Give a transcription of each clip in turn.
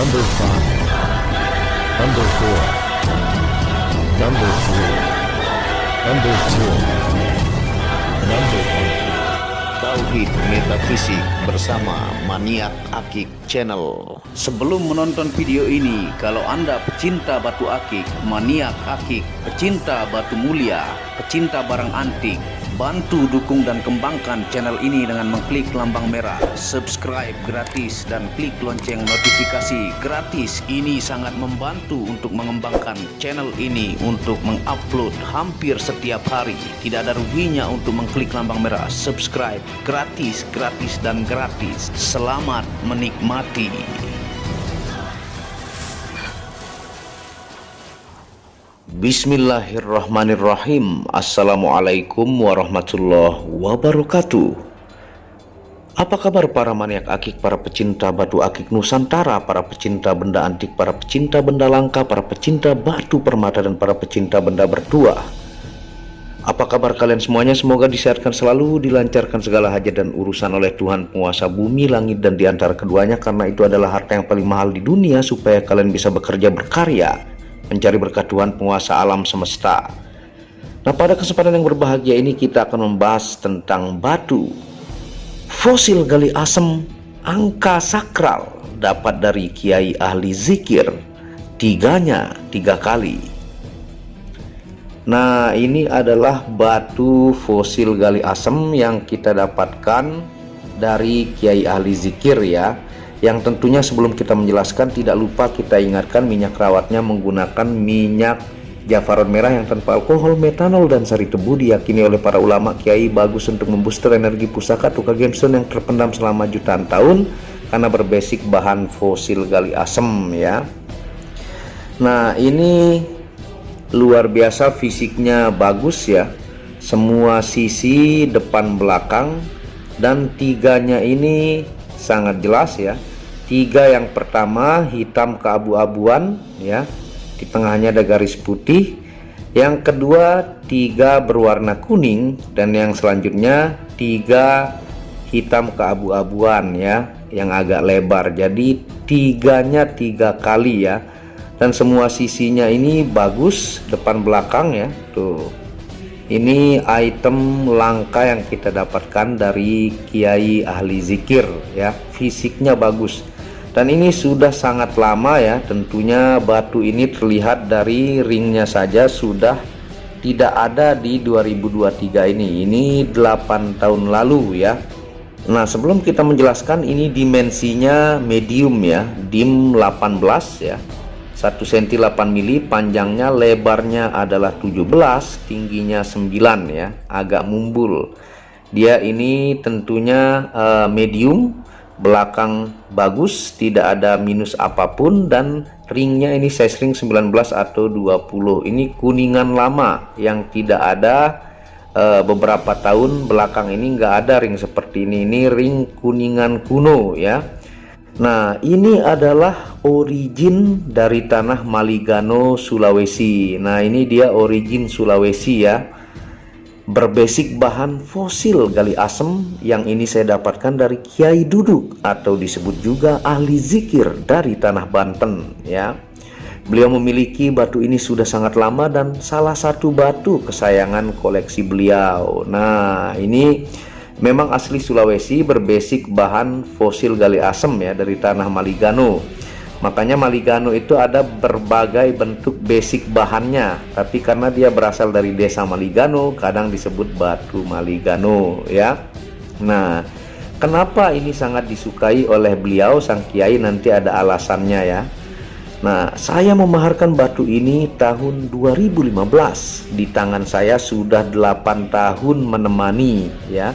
Number 5, Number 4, Number 3, Number 2, Number 1. Tauhid Metafisik bersama Maniak Akik Channel. Sebelum menonton video ini, kalau Anda pecinta batu akik, maniak akik, pecinta batu mulia, pecinta barang antik, bantu dukung dan kembangkan channel ini dengan mengklik lambang merah, subscribe gratis dan klik lonceng notifikasi gratis. Ini sangat membantu untuk mengembangkan channel ini untuk mengupload hampir setiap hari. Tidak ada ruginya untuk mengklik lambang merah, subscribe gratis, gratis dan gratis. Selamat menikmati. Bismillahirrahmanirrahim. Assalamualaikum warahmatullahi wabarakatuh. Apa kabar para maniak akik, para pecinta batu akik Nusantara, para pecinta benda antik, para pecinta benda langka, para pecinta batu permata, dan para pecinta benda bertuah? Apa kabar kalian semuanya? Semoga disehatkan selalu, dilancarkan segala hajat dan urusan oleh Tuhan penguasa bumi, langit, dan di antara keduanya, karena itu adalah harta yang paling mahal di dunia, supaya kalian bisa bekerja berkarya mencari berkat Tuhan penguasa alam semesta. Nah, pada kesempatan yang berbahagia ini kita akan membahas tentang batu fosil gali asem angka sakral dapat dari kiai ahli zikir, tiga kali. Nah, ini adalah batu fosil gali asem yang kita dapatkan dari kiai ahli zikir ya. Yang tentunya sebelum kita menjelaskan, tidak lupa kita ingatkan minyak rawatnya menggunakan minyak jafaron merah yang tanpa alkohol, metanol, dan sari tebu, diyakini oleh para ulama kiai bagus untuk membooster energi pusaka tukar gemstone yang terpendam selama jutaan tahun karena berbasic bahan fosil gali asem ya. Nah, ini luar biasa, fisiknya bagus ya, semua sisi depan belakang, dan tiganya ini sangat jelas ya. Tiga yang pertama hitam keabu-abuan ya, di tengahnya ada garis putih. Yang kedua tiga berwarna kuning, dan yang selanjutnya tiga hitam keabu-abuan ya, yang agak lebar. Jadi tiganya tiga kali ya, dan semua sisinya ini bagus depan belakang ya. Tuh, ini item langka yang kita dapatkan dari kiai ahli zikir ya, fisiknya bagus. Dan ini sudah sangat lama ya, tentunya batu ini terlihat dari ringnya saja sudah tidak ada di 2023 ini 8 tahun lalu ya. Nah, sebelum kita menjelaskan, ini dimensinya medium ya, dim 18 ya, 1 cm 8 mili, panjangnya, lebarnya adalah 17, tingginya 9 ya, agak mumbul. Dia ini tentunya medium, belakang bagus, tidak ada minus apapun, dan ringnya ini size ring 19 atau 20. Ini kuningan lama yang tidak ada beberapa tahun belakang ini nggak ada ring seperti ini ring kuningan kuno ya. Nah, ini adalah origin dari tanah Maligano, Sulawesi. Nah, ini dia origin Sulawesi ya, berbasic bahan fosil gali asem yang ini saya dapatkan dari Kiai Duduk atau disebut juga ahli zikir dari tanah Banten ya. Beliau memiliki batu ini sudah sangat lama dan salah satu batu kesayangan koleksi beliau. Nah, ini memang asli Sulawesi, berbasic bahan fosil gali asem ya, dari tanah Maligano. Makanya Maligano itu ada berbagai bentuk basic bahannya, tapi karena dia berasal dari desa Maligano, kadang disebut batu Maligano ya. Nah, kenapa ini sangat disukai oleh beliau sang kiai, nanti ada alasannya ya. Nah, saya memaharkan batu ini tahun 2015. Di tangan saya sudah 8 tahun menemani ya.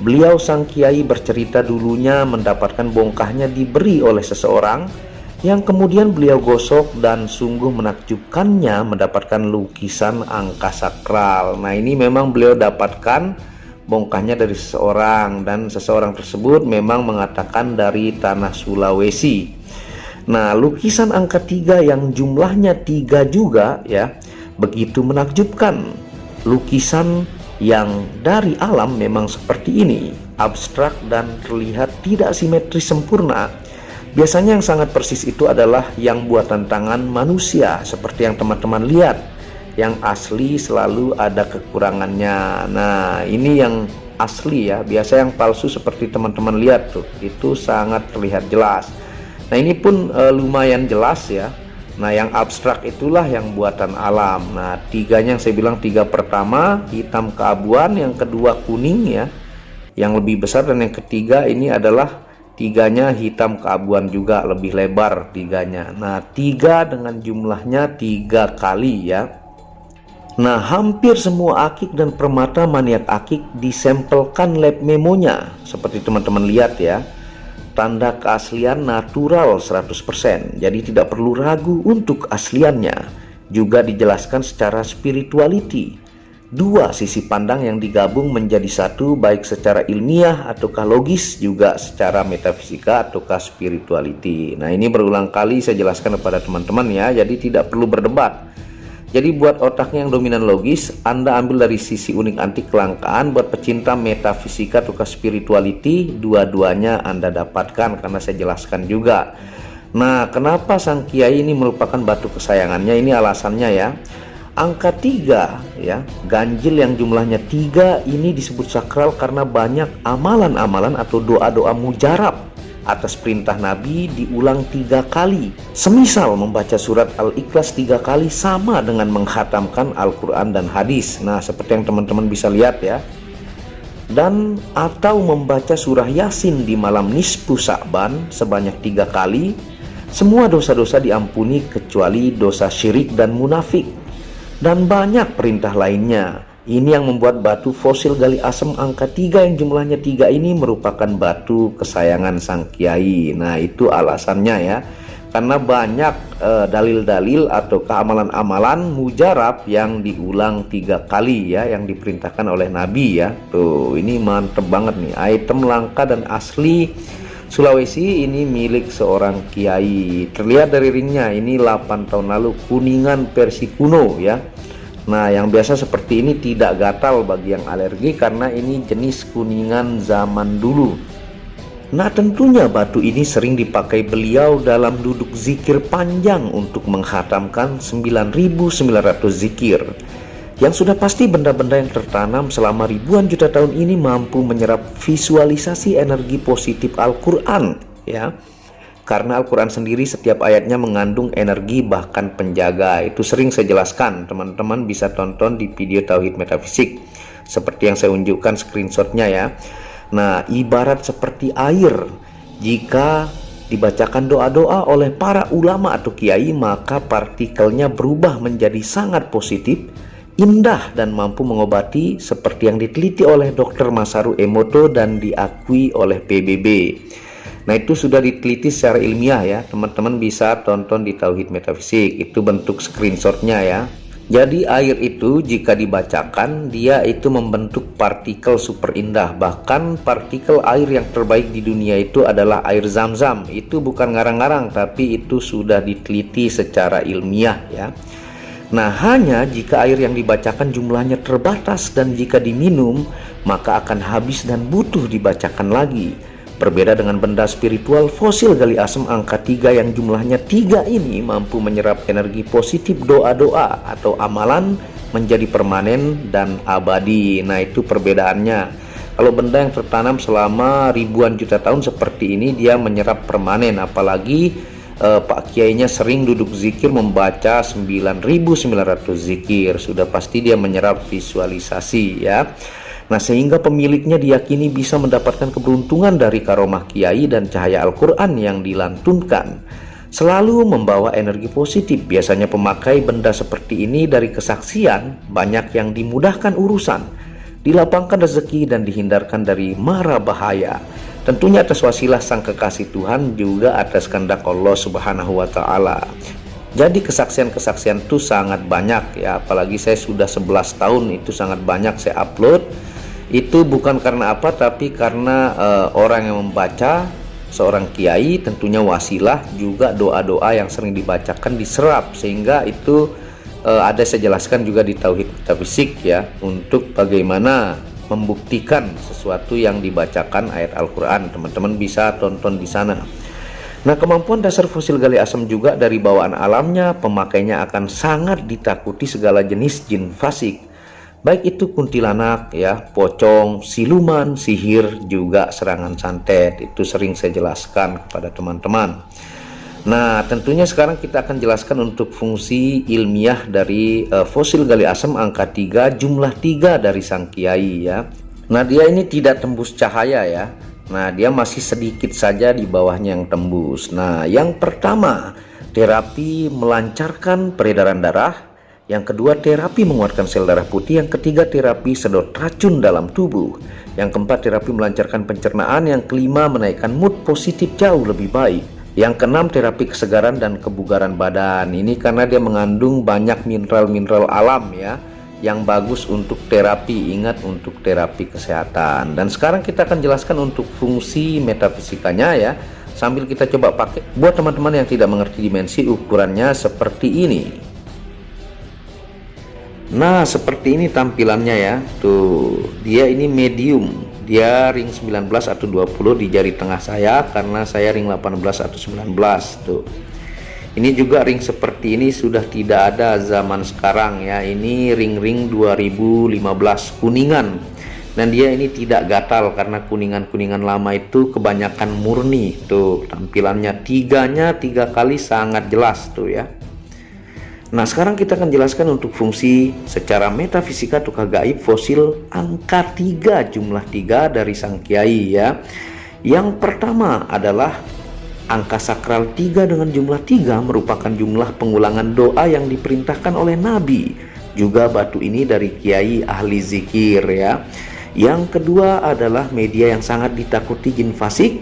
Beliau sang kiai bercerita dulunya mendapatkan bongkahnya diberi oleh seseorang, yang kemudian beliau gosok dan sungguh menakjubkannya mendapatkan lukisan angka sakral. Nah, ini memang beliau dapatkan bongkahnya dari seseorang, dan seseorang tersebut memang mengatakan dari tanah Sulawesi. Nah, lukisan angka 3 yang jumlahnya 3 juga ya, begitu menakjubkan. Lukisan yang dari alam memang seperti ini, abstrak dan terlihat tidak simetris sempurna. Biasanya yang sangat persis itu adalah yang buatan tangan manusia, seperti yang teman-teman lihat. Yang asli selalu ada kekurangannya. Nah, ini yang asli ya. Biasa yang palsu seperti teman-teman lihat tuh, itu sangat terlihat jelas. Nah, ini pun lumayan jelas ya. Nah, yang abstrak itulah yang buatan alam. Nah, tiganya yang saya bilang, tiga pertama hitam keabuan, yang kedua kuning ya, yang lebih besar, dan yang ketiga ini adalah tiganya hitam keabuan juga, lebih lebar tiganya. Nah, tiga dengan jumlahnya 3 kali ya. Nah, hampir semua akik dan permata maniak akik disampelkan lab memonya, seperti teman-teman lihat ya. Tanda keaslian natural 100%, jadi tidak perlu ragu untuk asliannya. Juga dijelaskan secara spirituality, dua sisi pandang yang digabung menjadi satu, baik secara ilmiah ataukah logis, juga secara metafisika ataukah spirituality. Nah, ini berulang kali saya jelaskan kepada teman-teman ya, jadi tidak perlu berdebat. Jadi buat otaknya yang dominan logis, Anda ambil dari sisi unik antik kelangkaan. Buat pecinta metafisika atau spirituality, dua-duanya Anda dapatkan karena saya jelaskan juga. Nah, kenapa sang kiai ini merupakan batu kesayangannya? Ini alasannya ya. Angka 3 ya, ganjil yang jumlahnya 3 ini disebut sakral karena banyak amalan-amalan atau doa-doa mujarab atas perintah Nabi diulang 3 kali. Semisal membaca surat Al-Ikhlas 3 kali sama dengan menghatamkan Al-Quran dan hadis. Nah, seperti yang teman-teman bisa lihat ya. Dan atau membaca surah Yasin di malam nisfu Sa'ban sebanyak 3 kali. Semua dosa-dosa diampuni kecuali dosa syirik dan munafik. Dan banyak perintah lainnya. Ini yang membuat batu fosil gali asem angka 3 yang jumlahnya 3 ini merupakan batu kesayangan sang kiai. Nah, itu alasannya ya. Karena banyak dalil-dalil atau amalan-amalan mujarab yang diulang 3 kali ya, yang diperintahkan oleh Nabi ya. Tuh, ini mantep banget nih. Item langka dan asli Sulawesi ini milik seorang kiai. Terlihat dari ringnya, ini 8 tahun lalu, kuningan versi kuno ya. Nah, yang biasa seperti ini tidak gatal bagi yang alergi karena ini jenis kuningan zaman dulu. Nah, tentunya batu ini sering dipakai beliau dalam duduk zikir panjang untuk menghatamkan 9.900 zikir. Yang sudah pasti benda-benda yang tertanam selama ribuan juta tahun ini mampu menyerap visualisasi energi positif Al-Quran ya. Karena Al-Quran sendiri setiap ayatnya mengandung energi bahkan penjaga. Itu sering saya jelaskan, teman-teman bisa tonton di video Tauhid Metafisik seperti yang saya unjukkan screenshotnya ya. Nah, ibarat seperti air, jika dibacakan doa-doa oleh para ulama atau kiai, maka partikelnya berubah menjadi sangat positif, indah, dan mampu mengobati seperti yang diteliti oleh Dr. Masaru Emoto dan diakui oleh PBB. Nah, itu sudah diteliti secara ilmiah ya, teman-teman bisa tonton di Tauhid Metafisik, itu bentuk screenshotnya ya. Jadi air itu jika dibacakan, dia itu membentuk partikel super indah. Bahkan partikel air yang terbaik di dunia itu adalah air Zam-Zam. Itu bukan ngarang-ngarang, tapi itu sudah diteliti secara ilmiah ya. Nah, hanya jika air yang dibacakan jumlahnya terbatas dan jika diminum, maka akan habis dan butuh dibacakan lagi. Berbeda dengan benda spiritual, fosil gali asem angka 3 yang jumlahnya 3 ini mampu menyerap energi positif doa-doa atau amalan menjadi permanen dan abadi. Nah, itu perbedaannya. Kalau benda yang tertanam selama ribuan juta tahun seperti ini, dia menyerap permanen. Apalagi Pak Kiainya sering duduk zikir membaca 9.900 zikir. Sudah pasti dia menyerap visualisasi ya. Nah, sehingga pemiliknya diyakini bisa mendapatkan keberuntungan dari karomah kiai dan cahaya Al-Quran yang dilantunkan. Selalu membawa energi positif. Biasanya pemakai benda seperti ini dari kesaksian banyak yang dimudahkan urusan, dilapangkan rezeki, dan dihindarkan dari mara bahaya. Tentunya atas wasilah sang kekasih Tuhan, juga atas kehendak Allah Subhanahu wa Ta'ala. Jadi kesaksian-kesaksian itu sangat banyak ya, apalagi saya sudah 11 tahun, itu sangat banyak saya upload. Itu bukan karena apa, tapi karena orang yang membaca, seorang kiai, tentunya wasilah, juga doa-doa yang sering dibacakan diserap, sehingga itu ada saya jelaskan juga di Tauhid Metafisik ya, untuk bagaimana membuktikan sesuatu yang dibacakan ayat Al-Quran. Teman-teman bisa tonton di sana. Nah, kemampuan dasar fosil gali asam juga dari bawaan alamnya, pemakainya akan sangat ditakuti segala jenis jin fasik. Baik itu kuntilanak, ya, pocong, siluman, sihir, juga serangan santet. Itu sering saya jelaskan kepada teman-teman. Nah, tentunya sekarang kita akan jelaskan untuk fungsi ilmiah dari fosil gali asam angka 3, jumlah 3 dari sang kiai, ya. Nah, dia ini tidak tembus cahaya, ya. Nah, dia masih sedikit saja di bawahnya yang tembus. Nah, yang pertama, terapi melancarkan peredaran darah. Yang kedua, terapi menguatkan sel darah putih. Yang ketiga, terapi sedot racun dalam tubuh. Yang keempat, terapi melancarkan pencernaan. Yang kelima, menaikkan mood positif jauh lebih baik. Yang keenam, terapi kesegaran dan kebugaran badan. Ini karena dia mengandung banyak mineral-mineral alam, ya, yang bagus untuk terapi. Ingat, untuk terapi kesehatan. Dan sekarang kita akan jelaskan untuk fungsi metafisikanya, ya, sambil kita coba pakai. Buat teman-teman yang tidak mengerti dimensi, ukurannya seperti ini. Nah, seperti ini tampilannya, ya. Tuh, dia ini medium. Dia ring 19 atau 20 di jari tengah saya, karena saya ring 18 atau 19. Tuh. Ini juga ring seperti ini sudah tidak ada zaman sekarang, ya. Ini ring-ring 2015 kuningan. Dan dia ini tidak gatal karena kuningan-kuningan lama itu kebanyakan murni. Tuh, tampilannya tiga kali sangat jelas tuh, ya. Nah, sekarang kita akan jelaskan untuk fungsi secara metafisika tukar gaib fosil angka 3, jumlah 3 dari sang kiai, ya. Yang pertama adalah angka sakral 3 dengan jumlah 3 merupakan jumlah pengulangan doa yang diperintahkan oleh Nabi. Juga batu ini dari kiai ahli zikir, ya. Yang kedua adalah media yang sangat ditakuti jin fasik.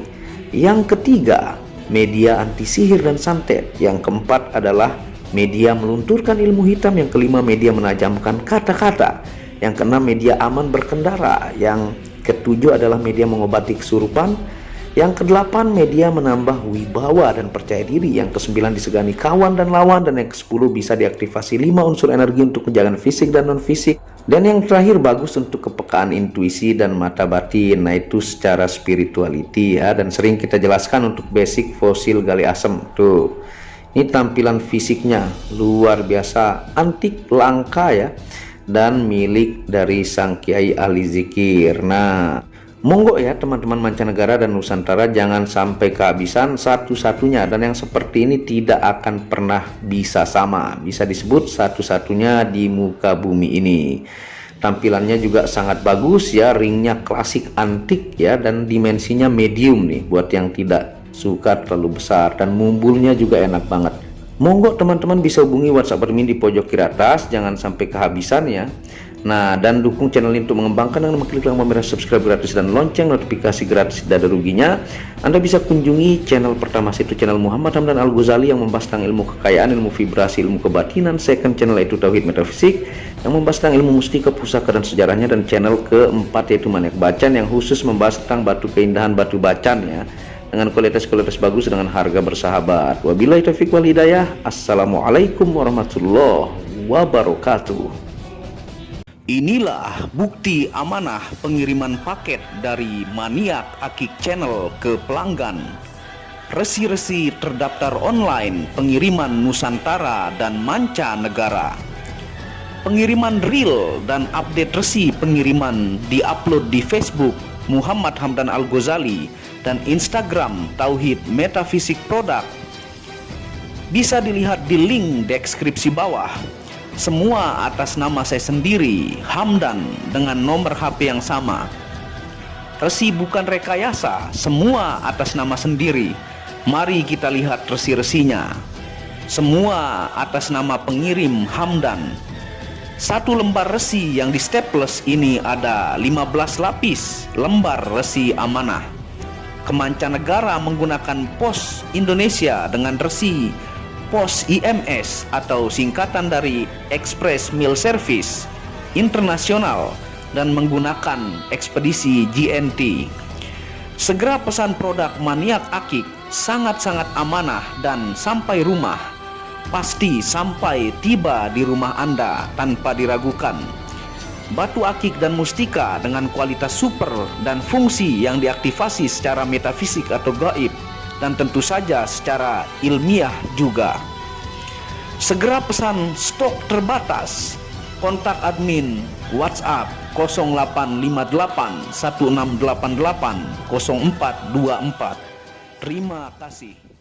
Yang ketiga, media anti sihir dan santet. Yang keempat adalah media melunturkan ilmu hitam. Yang kelima, media menajamkan kata-kata. Yang keenam, media aman berkendara. Yang ketujuh adalah media mengobati kesurupan. Yang kedelapan, media menambah wibawa dan percaya diri. Yang kesembilan, disegani kawan dan lawan. Dan yang ke-10, bisa diaktifasi 5 unsur energi untuk menjaga fisik dan non fisik. Dan yang terakhir, bagus untuk kepekaan intuisi dan mata batin. Nah, itu secara spirituality, ya. Dan sering kita jelaskan untuk basic fosil gali asam. Tuh, ini tampilan fisiknya luar biasa, antik, langka, ya, dan milik dari sang kiai ahli zikir. Nah, monggo, ya, teman-teman mancanegara dan Nusantara, jangan sampai kehabisan satu-satunya. Dan yang seperti ini tidak akan pernah bisa sama, bisa disebut satu-satunya di muka bumi ini. Tampilannya juga sangat bagus, ya, ringnya klasik antik, ya, dan dimensinya medium nih buat yang tidak suka terlalu besar, dan mumbulnya juga enak banget. Monggo teman-teman bisa hubungi WhatsApp admin di pojok kiri atas, jangan sampai kehabisan, ya. Nah, dan dukung channel ini untuk mengembangkan dengan mengklik tombol merah subscribe gratis dan lonceng notifikasi gratis, tidak ada ruginya. Anda bisa kunjungi channel pertama, situ channel Muhammad Hamdan Al-Ghazali yang membahas tentang ilmu kekayaan, ilmu vibrasi, ilmu kebatinan. Second channel yaitu Tauhid Metafisik yang membahas tentang ilmu mustika, pusaka, dan sejarahnya. Dan channel keempat yaitu Maniak Bacan yang khusus membahas tentang batu keindahan, batu bacan, ya, dengan kualitas-kualitas bagus dengan harga bersahabat. Wabillahi taufiq wal hidayah. Assalamualaikum warahmatullahi wabarakatuh. Inilah bukti amanah pengiriman paket dari Maniak Akik Channel ke pelanggan. Resi-resi terdaftar online pengiriman Nusantara dan mancanegara. Pengiriman real dan update resi pengiriman diupload di Facebook Muhammad Hamdan Al-Ghazali dan Instagram Tauhid Metafisik Produk. Bisa dilihat di link deskripsi bawah. Semua atas nama saya sendiri, Hamdan, dengan nomor HP yang sama. Resi bukan rekayasa, semua atas nama sendiri. Mari kita lihat resi-resinya. Semua atas nama pengirim Hamdan. Satu lembar resi yang di staples ini ada 15 lapis lembar resi amanah. Kemancanegara menggunakan pos Indonesia dengan resi pos IMS atau singkatan dari Express Mail Service Internasional dan menggunakan ekspedisi GNT. Segera pesan produk Maniak Akik, sangat-sangat amanah dan sampai rumah. Pasti sampai tiba di rumah Anda tanpa diragukan. Batu akik dan mustika dengan kualitas super dan fungsi yang diaktifasi secara metafisik atau gaib dan tentu saja secara ilmiah juga. Segera pesan stok terbatas. Kontak admin WhatsApp 0858 1688 0424. Terima kasih.